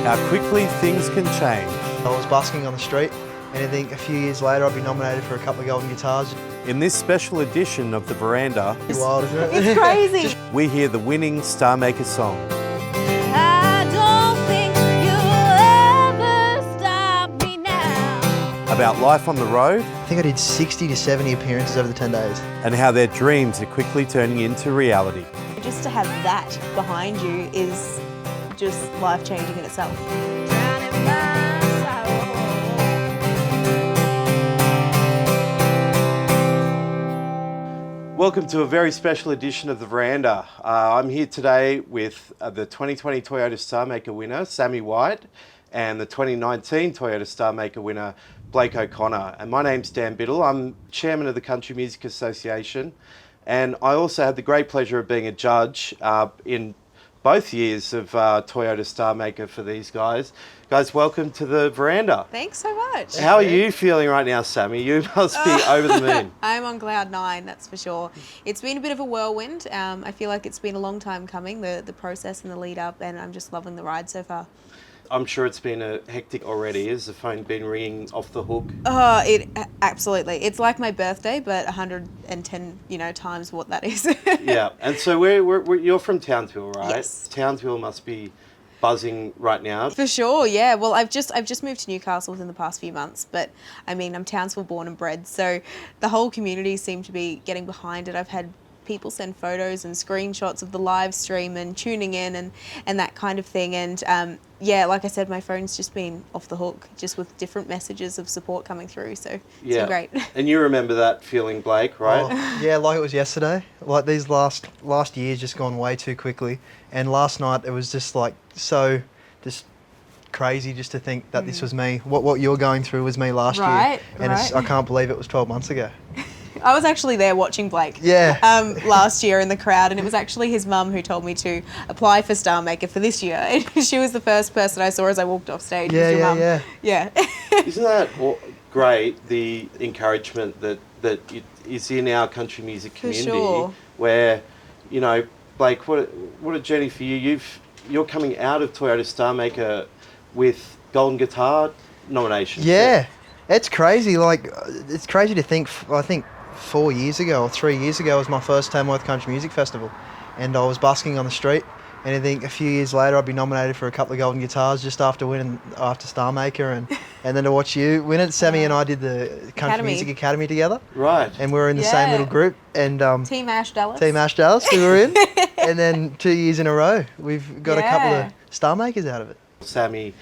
How quickly things can change. I was busking on the street, and I think a few years later I'd be nominated for a couple of golden guitars. In this special edition of the Verandah, It's wild, isn't it? It's crazy. we hear the winning Star Maker song. I don't think you'll ever stop me now. About life on the road I think I did 60 to 70 appearances over the 10 days. and how their dreams are quickly turning into reality. Just to have that behind you is just life-changing in itself. Welcome to a very special edition of the Verandah. I'm here today with the 2020 Toyota Star Maker winner, Sammy White, and the 2019 Toyota Star Maker winner, Blake O'Connor. And my name's Dan Biddle. I'm chairman of the Country Music Association, and I also had the great pleasure of being a judge in both years of Toyota Star Maker for these guys. Guys, welcome to the Verandah. Thanks so much. How are you feeling right now, Sammy? You must be over the moon. I'm on cloud nine, that's for sure. It's been a bit of a whirlwind. I feel like it's been a long time coming, the process and the lead up, and I'm just loving the ride so far. I'm sure it's been a hectic already. Has the phone been ringing off the hook? Oh, absolutely. It's like my birthday, but 110, times what that is. Yeah, and so you're from Townsville, right? Yes. Townsville must be buzzing right now. For sure, yeah. Well, I've just moved to Newcastle within the past few months, but I mean, I'm Townsville born and bred, so the whole community seemed to be getting behind it. I've had people send photos and screenshots of the live stream and tuning in and that kind of thing. And yeah, like I said, my phone's just been off the hook, just with different messages of support coming through. So it's been great. And you remember that feeling, Blake, right? Oh, yeah, like it was yesterday. Like these last year's just gone way too quickly. And last night it was just like just crazy just to think that this was me. What you're going through was me last year. And I can't believe it was 12 months ago. I was actually there watching Blake last year in the crowd, and it was actually his mum who told me to apply for Star Maker for this year. And she was the first person I saw as I walked off stage. Yeah. Isn't that great, the encouragement that is in our country music community? For sure. Where, Blake, what a journey for you. You're coming out of Toyota Star Maker with golden guitar nominations. Yeah, it's crazy. Like, it's crazy to think, I think 4 years ago or 3 years ago was my first Tamworth Country Music Festival, and I was busking on the street, and I think a few years later I'd be nominated for a couple of golden guitars just after Star Maker, and then to watch you win it. Sammy and I did the Country Music Academy together, right? And we were in the same little group, and Team Ash Dallas we were in, and then 2 years in a row we've got a couple of Star Makers out of it. Sammy,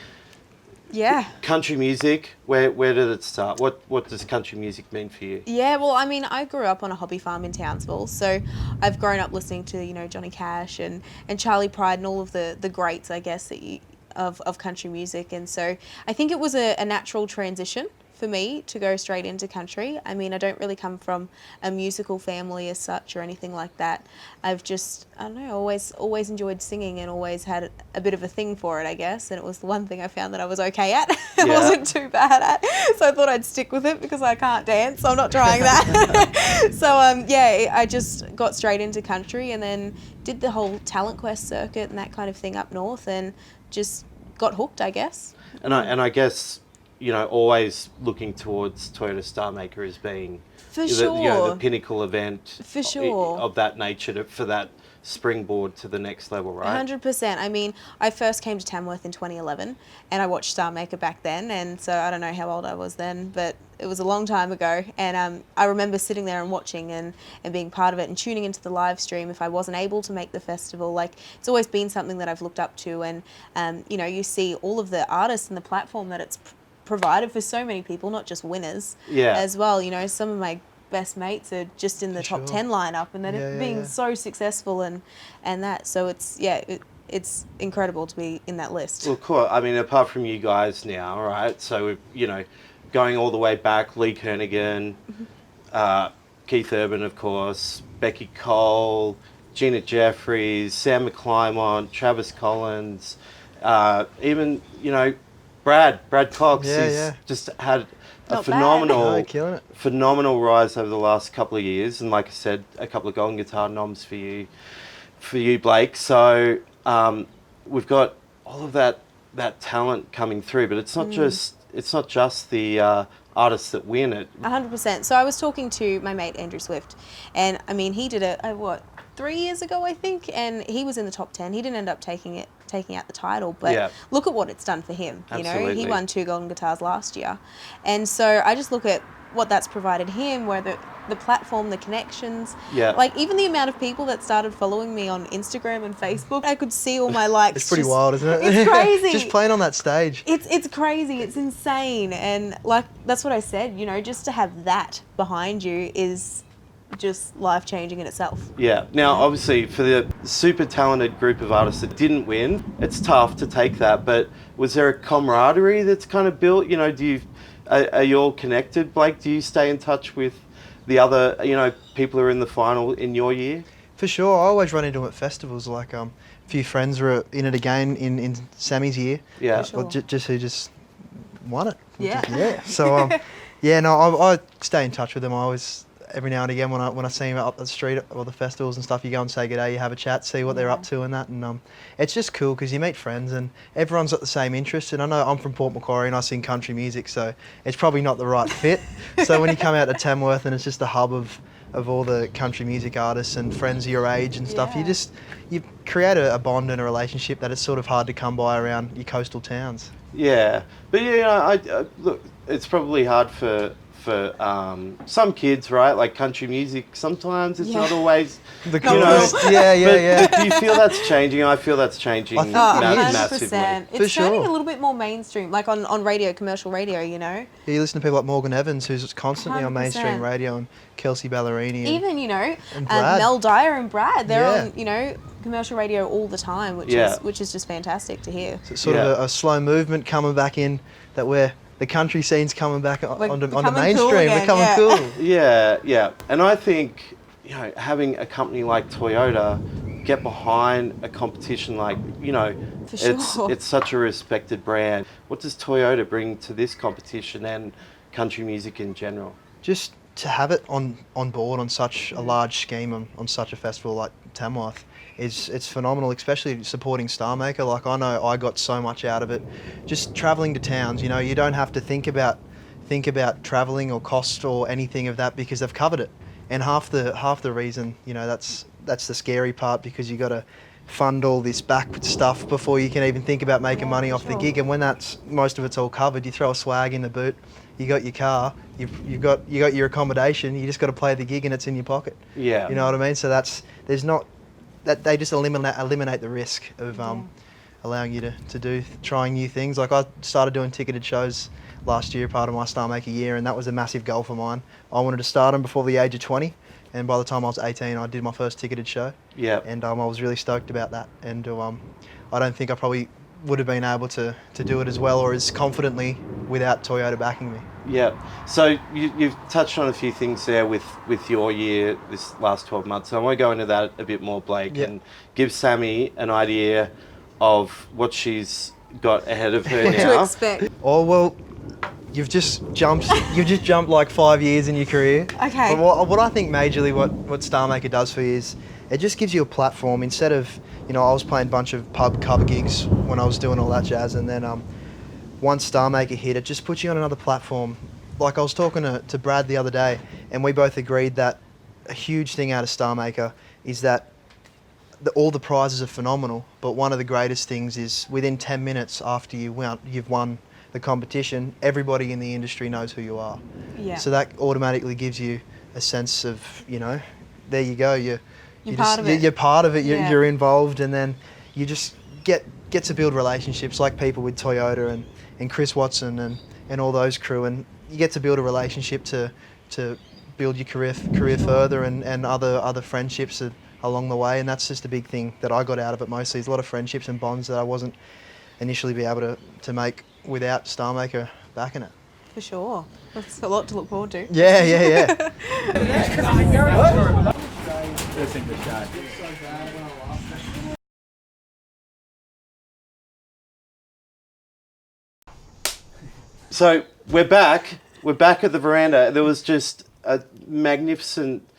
country music, where did it start? What does country music mean for you? Yeah, well, I mean, I grew up on a hobby farm in Townsville, so I've grown up listening to, Johnny Cash and Charlie Pride and all of the greats, I guess, of country music. And so I think it was a natural transition for me to go straight into country. I mean, I don't really come from a musical family as such or anything like that. I've just, I don't know, always enjoyed singing and always had a bit of a thing for it, I guess. And it was the one thing I found that I was okay at. I wasn't too bad at. So I thought I'd stick with it because I can't dance, so I'm not trying that. So I just got straight into country and then did the whole Talent Quest circuit and that kind of thing up north and just got hooked, I guess. And I guess, always looking towards Toyota Star Maker as being the pinnacle event of that nature for that springboard to the next level, right? 100%. I mean, I first came to Tamworth in 2011 and I watched Star Maker back then, and so I don't know how old I was then, but it was a long time ago. And I remember sitting there and watching and being part of it and tuning into the live stream if I wasn't able to make the festival. Like, it's always been something that I've looked up to, and you see all of the artists and the platform that it's provided for so many people, not just winners as well. Some of my best mates are just in the top 10 lineup, and they're being so successful and that. So it's incredible to be in that list. Well, cool. I mean, apart from you guys now, right? So going all the way back, Lee Kernaghan, Keith Urban, of course, Becky Cole, Gina Jeffries, Sam McClymont, Travis Collins, even Brad Cox. He's just had a phenomenal rise over the last couple of years, and like I said, a couple of golden guitar noms for you, Blake. So we've got all of that that talent coming through, but it's not just the artists that win it. 100%. So I was talking to my mate Andrew Swift, and I mean he did it 3 years ago I think, and he was in the top 10. He didn't end up taking out the title, but look at what it's done for him. You know, he won 2 golden guitars last year, and so I just look at what that's provided him, where the platform, the connections, like even the amount of people that started following me on Instagram and Facebook, I could see all my likes. It's pretty wild, isn't it? It's crazy. Just playing on that stage. It's crazy. It's insane, and like that's what I said. You know, just to have that behind you is just life changing in itself. Yeah. Now, obviously, for the super talented group of artists that didn't win, it's tough to take that. But was there a camaraderie that's kind of built? You know, are you all connected, Blake? Do you stay in touch with the other, people who are in the final in your year? For sure. I always run into them at festivals. Like a few friends were in it again in Sammy's year. Yeah. Or who just won it. Yeah. So, I stay in touch with them. I always, every now and again, when I see them up the street or the festivals and stuff, you go and say good day, you have a chat, see what they're up to and that, and it's just cool because you meet friends and everyone's got the same interests. And I know I'm from Port Macquarie and I sing country music, so it's probably not the right fit. So when you come out to Tamworth and it's just the hub of all the country music artists and friends your age and stuff, you create a bond and a relationship that is sort of hard to come by around your coastal towns. Yeah, but I look, it's probably hard for some kids, right? Like country music, sometimes it's not always the coolest. Yeah. Do you feel that's changing? I feel that's changing massively. 100%. It's turning a little bit more mainstream, like on radio, commercial radio, you know? Yeah, you listen to people like Morgan Evans, who's constantly 100%. On mainstream radio, and Kelsey Ballerini. Even, and Brad. Mel Dyer and Brad, they're on, commercial radio all the time, which is just fantastic to hear. So it's sort of a slow movement coming back in, that the country scene's coming back on the mainstream. Cool again, becoming cool. Yeah. And I think, having a company like Toyota get behind a competition like, it's such a respected brand. What does Toyota bring to this competition and country music in general? Just to have it on board on such a large scheme on such a festival like Tamworth, it's phenomenal, especially supporting Star Maker. Like, I know I got so much out of it. Just travelling to towns, you don't have to think about travelling or cost or anything of that, because they've covered it. And half the reason, that's the scary part, because you got to fund all this back stuff before you can even think about making money off the gig. And when most of it's all covered, you throw a swag in the boot, you got your car, you've got your accommodation, you just got to play the gig and it's in your pocket. Yeah. You know what I mean? So they just eliminate the risk of allowing you to trying new things. Like, I started doing ticketed shows last year, part of my Star Maker year, and that was a massive goal for mine. I wanted to start them before the age of 20, and by the time I was 18, I did my first ticketed show. Yeah. And I was really stoked about that. And I don't think I probably would have been able to do it as well or as confidently without Toyota backing me. Yeah. So you've touched on a few things there with your year, this last 12 months. So I want to go into that a bit more, Blake, and give Sammy an idea of what she's got ahead of her now. To expect. Oh, well, you've just jumped like 5 years in your career. Okay. But what I think majorly what Star Maker does for you is it just gives you a platform. Instead of, I was playing a bunch of pub cover gigs when I was doing all that jazz, and then once Star Maker hit, it just puts you on another platform. Like, I was talking to Brad the other day, and we both agreed that a huge thing out of Star Maker is that all the prizes are phenomenal, but one of the greatest things is within 10 minutes after you've won the competition, everybody in the industry knows who you are. Yeah. So that automatically gives you a sense of, there you go, you're part of it. You're part of it, you're involved, and then you just get to build relationships like people with Toyota and Chris Watson and all those crew, and you get to build a relationship to build your career further and other friendships along the way. And that's just a big thing that I got out of it mostly, is a lot of friendships and bonds that I wasn't initially be able to make without Star Maker backing it. For sure. That's a lot to look forward to. Yeah. So we're back at the Verandah. There was just a magnificent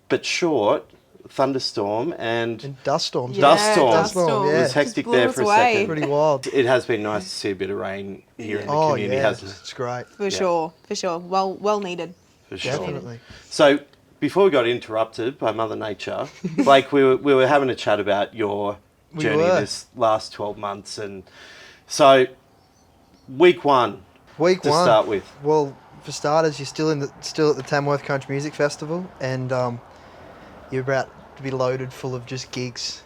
but short thunderstorm and dust storms. Dust storm. Dust storm, it yeah. was hectic Just blew there us for a away. second. Pretty wild. It has been nice to see a bit of rain here in the Oh, community, yeah, hasn't it? it's great. For sure. Well needed. For sure. Definitely. So before we got interrupted by Mother Nature, Blake, we were having a chat about your journey this last 12 months, and so week one to start with. Well, for starters, you're still at the Tamworth Country Music Festival, and you're about to be loaded full of just gigs,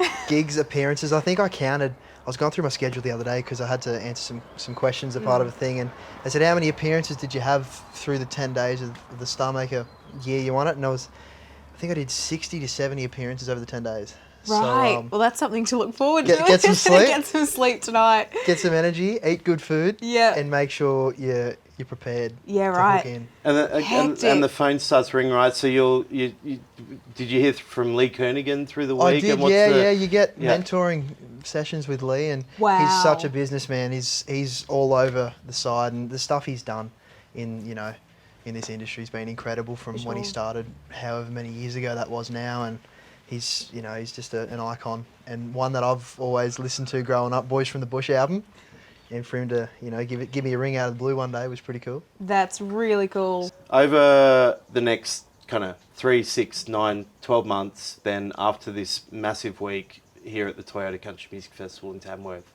appearances. I think I counted. I was going through my schedule the other day because I had to answer some questions as part of a thing, and I said, how many appearances did you have through the 10 days of the Star Maker year you won it? And I think I did 60 to 70 appearances over the 10 days. Right. So, Well, that's something to look forward to. get some sleep. Get some sleep tonight. get some energy, eat good food, Yeah. and make sure you're prepared. Yeah, to right. hook in. And the phone starts ringing, right? So you did you hear from Lee Kernaghan through the week? I did, and what's yeah. You get Yeah. mentoring sessions with Lee, and Wow. he's such a businessman. He's all over the side, and the stuff he's done in this industry has been incredible from For when he sure. started, however many years ago that was now, and he's just an icon, and one that I've always listened to growing up. Boys from the Bush album, and for him to give me a ring out of the blue one day was pretty cool. That's really cool. Over the next kind of 3, 6, 9, 12 months, then after this massive week here at the Toyota Country Music Festival in Tamworth,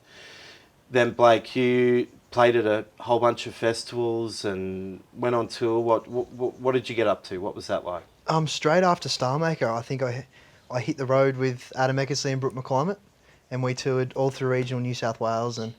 then Blake, you played at a whole bunch of festivals and went on tour. What did you get up to? What was that like? Straight after Star Maker, I think I hit the road with Adam Eckersley and Brooke McClimate, and we toured all through regional New South Wales and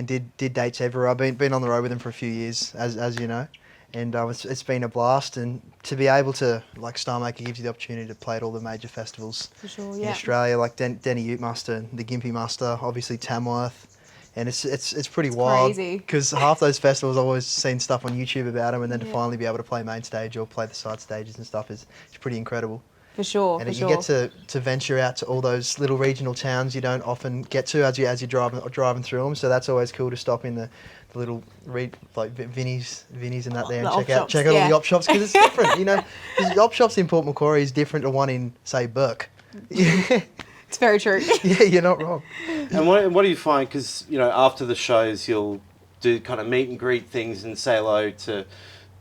did dates everywhere. I've been on the road with them for a few years, as you know, and it's been a blast. And to be able to, like, Star Maker gives you the opportunity to play at all the major festivals For sure, in yeah. Australia, like Denny Ute Muster, the Gympie Muster, obviously Tamworth. And it's pretty wild crazy. because half those festivals I've always seen stuff on YouTube about them, and then to Yeah. finally be able to play main stage or play the side stages and stuff is pretty incredible. For sure. And For you sure. get to venture out to all those little regional towns you don't often get to as you're driving through them. So that's always cool to stop in the little Vinnie's and that there and The op shops, check out all yeah. the op shops because it's different. Because the op shops in Port Macquarie is different to one in, say, Burke. Yeah, It's very true. you're not wrong. And what do you find? Because after the shows, you'll do kind of meet and greet things and say hello to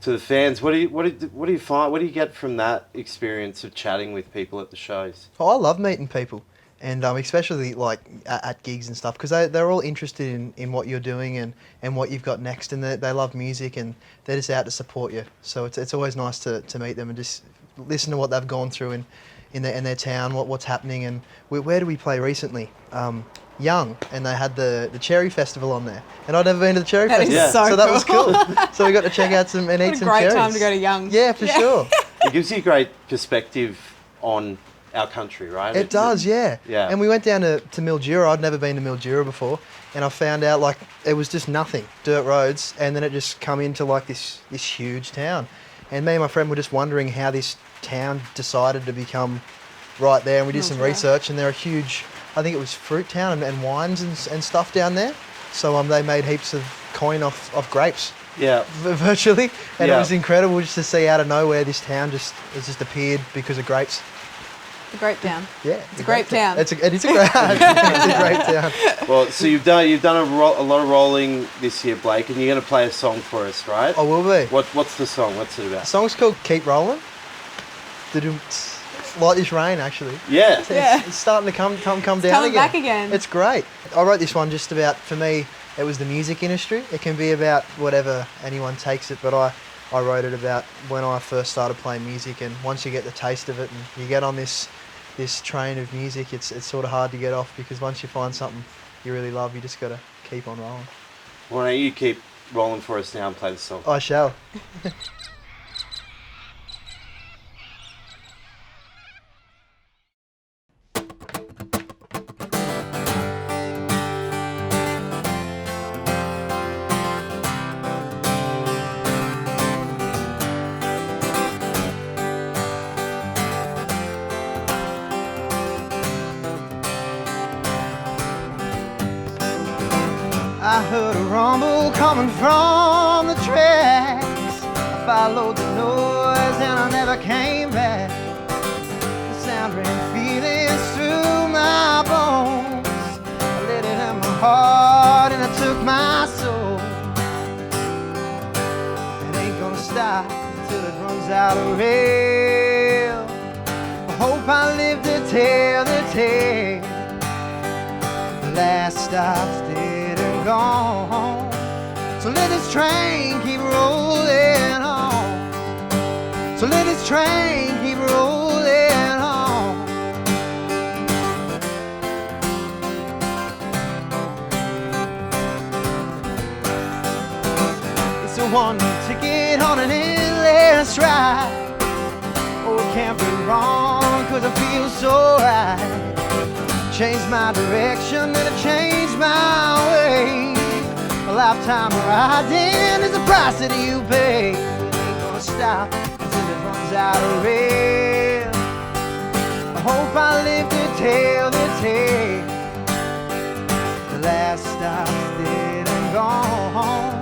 the fans. What do you find? What do you get from that experience of chatting with people at the shows? Oh, I love meeting people, and especially like at gigs and stuff, because they're all interested in what you're doing and what you've got next, and they love music and they're just out to support you. So it's always nice to meet them and just listen to what they've gone through in their town, what's happening. And where do we play recently? Young, and they had the Cherry Festival on there, and I'd never been to the Cherry That is Festival, so that was cool. cool. So we got to check out some and eat What a some great cherries. time to go to Young. Yeah, for sure. It gives you a great perspective on our country, right? It does, yeah. Yeah. And we went down to Mildura. I'd never been to Mildura before, and I found out like it was just nothing, dirt roads, and then it just come into like this huge town. And me and my friend were just wondering how this town decided to become right there, and we did some Mildura. research, and they're a huge, I think it was fruit town and wines and stuff down there. So they made heaps of coin off grapes. Yeah. Virtually, and Yeah. it was incredible just to see out of nowhere this town has just appeared because of grapes. The Grape Town. Yeah, It's a great town. It is a great, it's a great town. Well, so you've done a lot of rolling this year, Blake, and you're going to play a song for us, right? I will be. What's the song? What's it The about? song's called "Keep Rolling." Like this rain, actually. Yeah. Yeah. It's starting to come down coming again. back again. It's great. I wrote this one just about, for me, it was the music industry. It can be about whatever anyone takes it, but I wrote it about when I first started playing music, and once you get the taste of it and you get on this train of music, it's sort of hard to get off, because once you find something you really love, you just got to keep on rolling. Why don't you keep rolling for us now and play the song? I shall. I heard a rumble coming from the tracks. I followed the noise and I never came back. The sound ran feeling my bones. I let it in my heart and I took my soul. It ain't gonna stop till it runs out of rail. I hope I live to tell the tale. The last stop's dead and gone. So let this train keep rolling on. So let this train keep rolling on. It's a one-way ticket on an endless ride. Oh, it can't be wrong, 'cause I feel so right. Changed my direction and I changed my way. A lifetime of riding is the price that you pay. Ain't gonna stop until it runs out of rail. I hope I live to tell the tale. The last stop's dead and gone.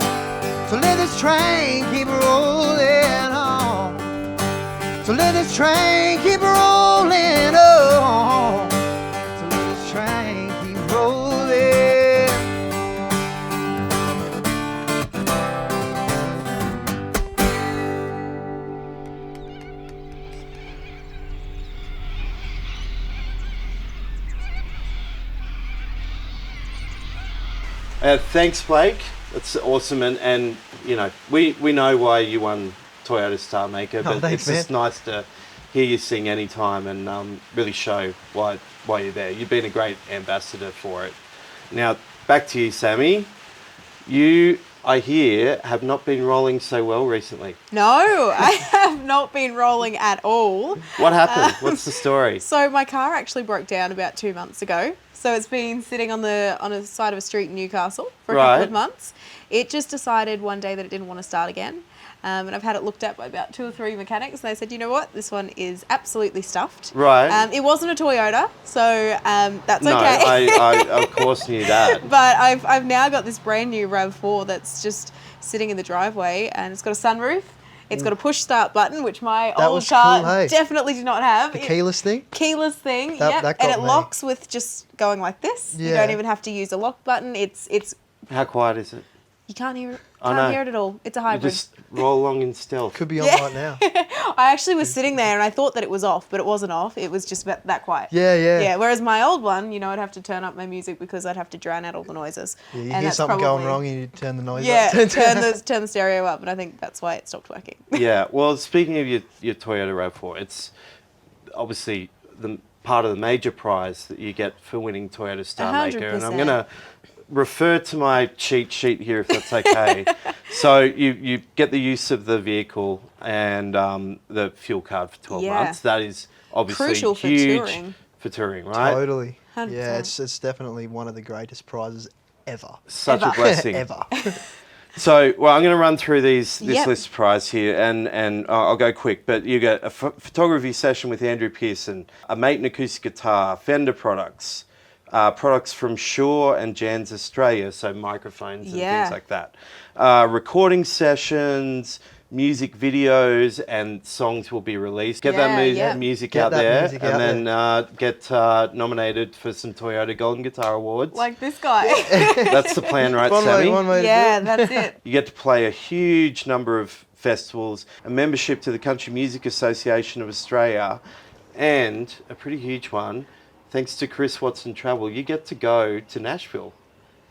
So let this train keep rolling on. So let this train keep rolling on. So let this train keep rolling. Thanks, Blake. That's awesome, and you know we know why you won Toyota Star Maker, but thanks, it's just nice to hear you sing anytime and really show why you're there. You've been a great ambassador for it. Now back to you, Sammy. You, I hear, have not been rolling so well recently. No, I have not been rolling at all. What happened? What's the story? So my car actually broke down about 2 months ago. So it's been sitting on a side of a street in Newcastle for a couple of months. It just decided one day that it didn't want to start again. And I've had it looked at by about 2 or 3 mechanics. And they said, you know what, this one is absolutely stuffed. Right. It wasn't a Toyota, so that's No, okay. I of course knew that. But I've now got this brand new RAV4 that's just sitting in the driveway, and it's got a sunroof. It's got a push start button, which my old car cool, hey? definitely did not have. The keyless thing? Keyless thing, That yep. got And it me. locks with just going like this. You Yeah. don't even have to use a lock button. It's How quiet is it? you can't hear it. I know. Can't hear it at all. It's a You hybrid. just roll along in stealth. Could be on Yeah. right now. I actually was sitting there and I thought that it was off, but it wasn't off. It was just about that quiet. Yeah, yeah. Yeah. Whereas my old one, you know, I'd have to turn up my music because I'd have to drown out all the noises. Yeah, you And hear that's something going probably- wrong and you turn the noise Yeah, up. turn the stereo up, and I think that's why it stopped working. Yeah, well, speaking of your Toyota RAV4, it's obviously the part of the major prize that you get for winning Toyota Star Maker, and I'm 100%. going to refer to my cheat sheet here if that's okay. So you get the use of the vehicle and the fuel card for 12 Yeah. months. That is obviously Crucial for huge touring. for touring, right? Totally. 100%. Yeah, it's definitely one of the greatest prizes ever. Such a Ever. blessing. Ever. So, well, I'm going to run through this Yep. list of prize here, and I'll go quick. But you get a photography session with Andrew Pearson, a Maiden acoustic guitar, Fender products, products from Shure and Jans Australia, so microphones and Yeah. things like that. Recording sessions, music videos, and songs will be released. Get Yeah, that yeah. music Get out that there, music and out then get nominated for some Toyota Golden Guitar Awards. Like this guy. That's the plan, right, one Sammy? way to Yeah, do it. that's it. You get to play a huge number of festivals, a membership to the Country Music Association of Australia, and a pretty huge one, thanks to Chris Watson Travel, you get to go to Nashville.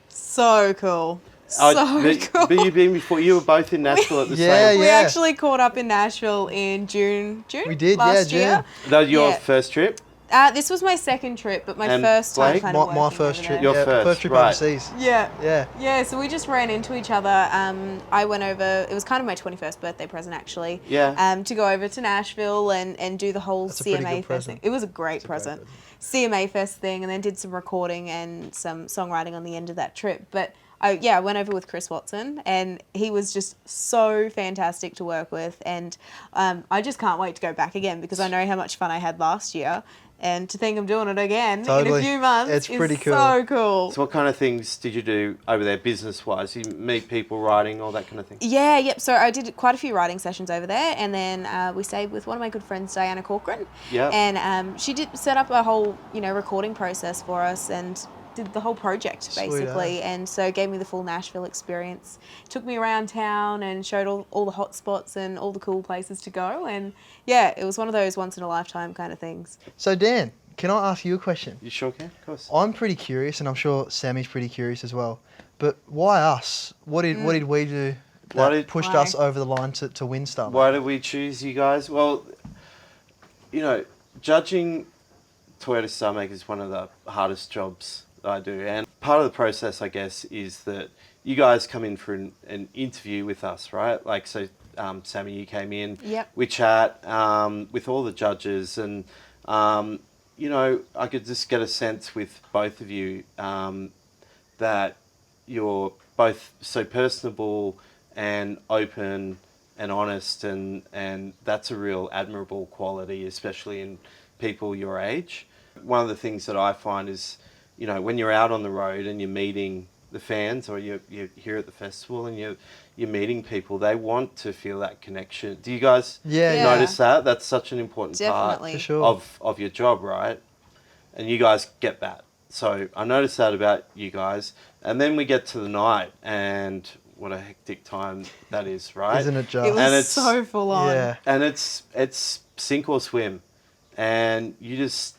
So cool. Oh, So cool. But you've been before, you were both in Nashville at the Yeah, same We yeah. actually caught up in Nashville in June We did, last yeah, year. That was your Yeah. first trip? This was my second trip, but my And first time Blake? kind of My working first over trip. there. Your yeah, first, trip right. overseas. Yeah. Yeah. Yeah, so we just ran into each other. I went over, it was kind of my 21st birthday present actually. Yeah. To go over to Nashville and do the whole That's a pretty CMA good Fest present. thing. It was a great present. CMA Fest thing, and then did some recording and some songwriting on the end of that trip. But I went over with Chris Watson, and he was just so fantastic to work with. And I just can't wait to go back again because I know how much fun I had last year. And to think I'm doing it again Totally. in a few months It's is pretty cool. so cool. So what kind of things did you do over there business-wise? You meet people, writing, all that kind of thing? Yeah, yep. So I did quite a few writing sessions over there, and then we stayed with one of my good friends, Diana Corcoran. Yeah. And she did set up a whole, recording process for us and did the whole project Sweet basically. as. And so gave me the full Nashville experience. Took me around town and showed all the hot spots and all the cool places to go. And yeah, it was one of those once in a lifetime kind of things. So Dan, can I ask you a question? You sure can? Of course. I'm pretty curious, and I'm sure Sammy's pretty curious as well. But why us? What did we do that pushed us over the line to win stuff? Why did we choose you guys? Well, judging Toyota Star Maker is one of the hardest jobs that I do. And part of the process, I guess, is that you guys come in for an interview with us, right? Like, so Sammy, you came in. Yep. We chat with all the judges, and, I could just get a sense with both of you that you're both so personable and open and honest, and that's a real admirable quality, especially in people your age. One of the things that I find is, when you're out on the road and you're meeting the fans, or you're here at the festival and you're meeting people, they want to feel that connection. Do you guys notice that? That's such an important Definitely. part For sure. of your job, right? And you guys get that. So I noticed that about you guys. And then we get to the night, and what a hectic time that is, right? Isn't it just? It was so full on. Yeah. And it's sink or swim. And you just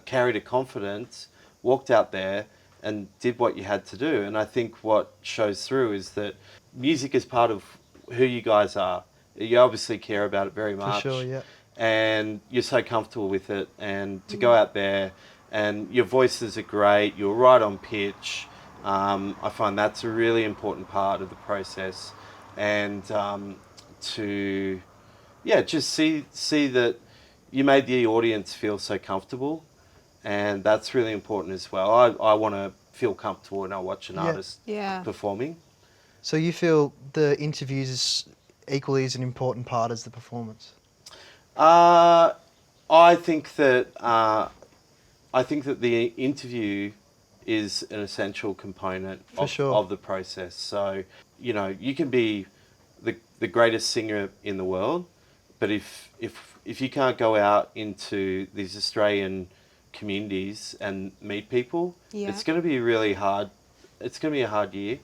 carried a confidence, walked out there and did what you had to do. And I think what shows through is that music is part of who you guys are. You obviously care about it very much. For sure, yeah. And you're so comfortable with it. And to go out there, and your voices are great, you're right on pitch. I find that's a really important part of the process. And to just see that you made the audience feel so comfortable, and that's really important as well. I want to feel comfortable when I watch an artist performing. So you feel the interviews is equally as an important part as the performance? I think that the interview is an essential component of the process. So, you can be the greatest singer in the world, but if you can't go out into these Australian communities and meet people, it's going to be really hard. It's going to be a hard year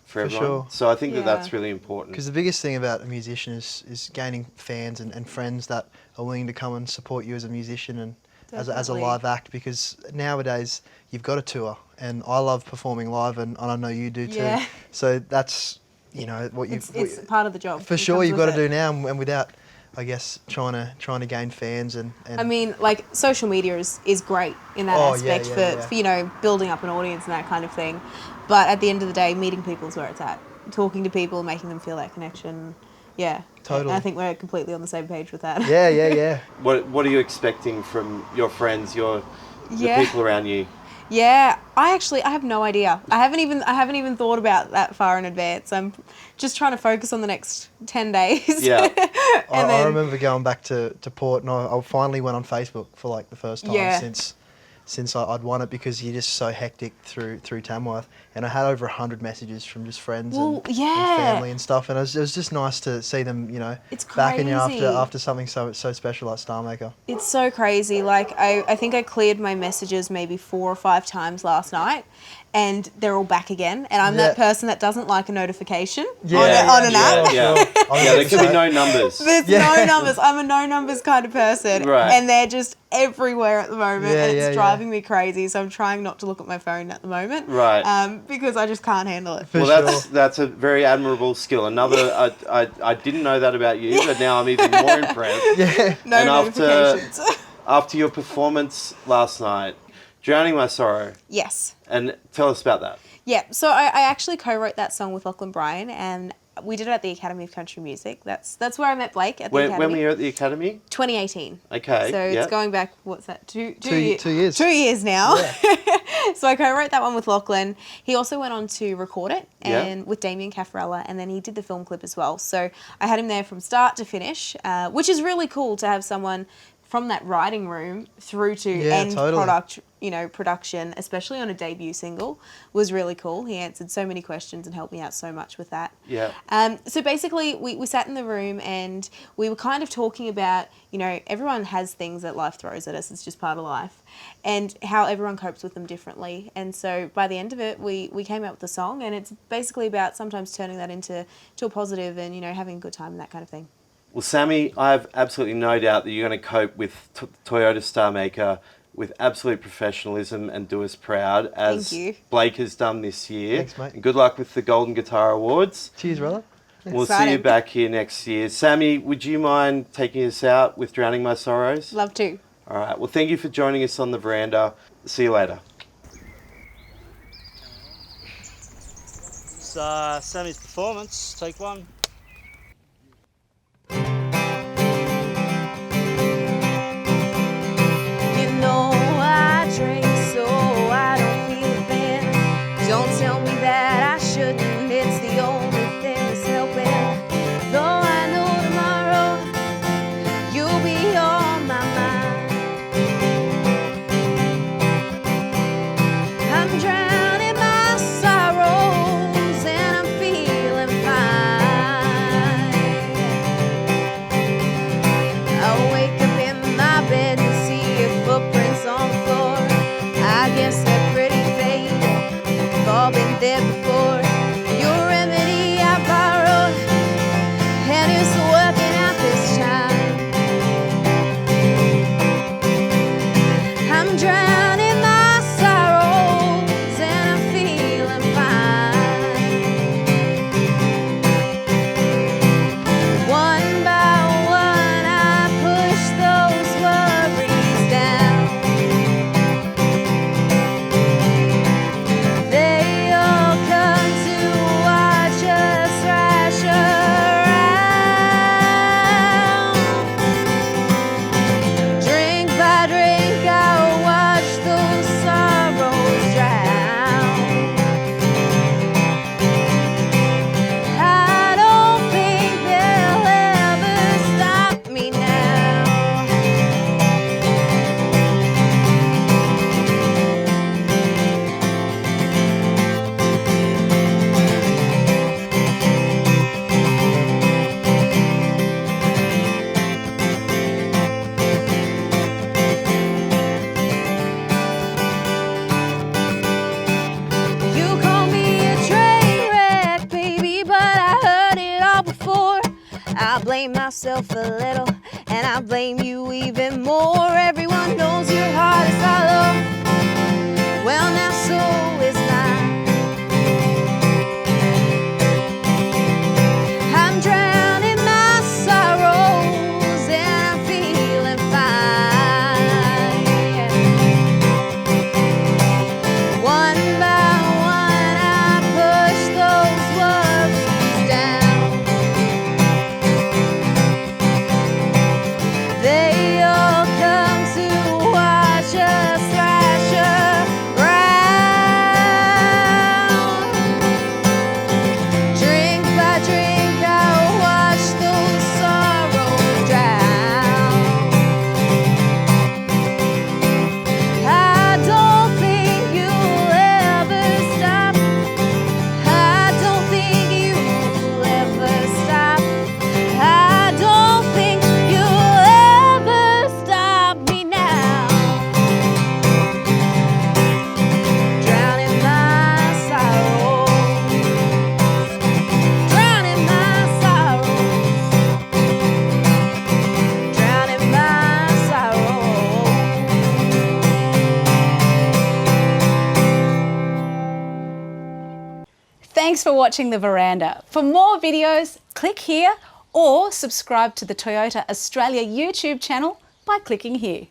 for everyone. Sure. So I think that's really important. Because the biggest thing about a musician is gaining fans and friends that are willing to come and support you as a musician and as a live act, because nowadays you've got to tour, and I love performing live, and I know you do too. Yeah. So that's what you. It's part of the job. For sure, you've got to do now, and without, I guess, trying to gain fans and. I mean, like, social media is great in that aspect for building up an audience and that kind of thing, but at the end of the day, meeting people is where it's at. Talking to people, making them feel that connection. Yeah. Totally. And I think we're completely on the same page with that. Yeah. What are you expecting from your friends, the people around you? Yeah, I have no idea. I haven't even thought about that far in advance. I'm just trying to focus on the next 10 days. Yeah. I remember going back to Port, and I finally went on Facebook for like the first time since I'd won it, because you're just so hectic through Tamworth, and I had over 100 messages from just friends and family and stuff, and it was just nice to see them, it's backing you crazy. after something so special like Star Maker. It's so crazy. Like, I think I cleared my messages maybe 4 or 5 times last night, and they're all back again. And I'm that person that doesn't like a notification on an app. There can be no numbers. There's no numbers. I'm a no numbers kind of person. Right. And they're just everywhere at the moment, and it's driving me crazy. So I'm trying not to look at my phone at the moment. Right. Because I just can't handle it. That's a very admirable skill. Another, I didn't know that about you, but now I'm even more impressed. Yeah. No notifications. After your performance last night, Drowning My Sorrow. Yes. And tell us about that. Yeah, so I actually co-wrote that song with Lachlan Bryan, and we did it at the Academy of Country Music. That's where I met Blake at the Academy. When were you at the Academy? 2018. Okay. So it's going back, what's that, two years? 2 years. 2 years now. Yeah. So I co-wrote that one with Lachlan. He also went on to record it and with Damien Caffarella, and then he did the film clip as well. So I had him there from start to finish, which is really cool to have someone from that writing room through to end product, production, especially on a debut single, was really cool. He answered so many questions and helped me out so much with that. Yeah. So basically, we sat in the room and we were kind of talking about, everyone has things that life throws at us. It's just part of life, and how everyone copes with them differently. And so by the end of it, we came up with a song, and it's basically about sometimes turning that into a positive and, having a good time and that kind of thing. Well, Sammy, I have absolutely no doubt that you're going to cope with Toyota Star Maker with absolute professionalism and do us proud, as Blake has done this year. Thanks, mate. And good luck with the Golden Guitar Awards. Cheers, brother. We'll see you back here next year. Sammy, would you mind taking us out with Drowning My Sorrows? Love to. All right. Well, thank you for joining us on the veranda. See you later. It's Sammy's performance. Take one. I drink so I don't feel a thing. Don't tell me that I shouldn't. It's the only thing that's helping. Though I know tomorrow you'll be on my mind. I'm drowning my sorrows and I'm feeling fine. I wake up in my bed and see your footprints on the floor. I guess they're pretty fake. We've all been there before. Your remedy I borrowed, and it's working out this time. I'm drowning my sorrows and I'm feeling fine. One by one I push those worries down. They all come to watch us thrash around. Drink by drink I watch those sorrows drown. I don't think they'll ever stop me now. You call me a train wreck, baby, but I heard it all before. I blame myself a little, and I blame you even more. Everyone knows your heart is hollow. Well, now so is mine. I'm drowning my sorrows and I'm feeling fine. One by one I push those worries down. They all come to watch us thrash around. Drink by drink I watch those sorrows drown. I don't think you'll ever stop. I don't think you'll ever stop. I don't think you'll ever stop me now. Drowning my sorrows. Drowning my sorrows. Drowning my sorrows. Thanks for watching The Veranda. For more videos, click here or subscribe to the Toyota Australia YouTube channel by clicking here.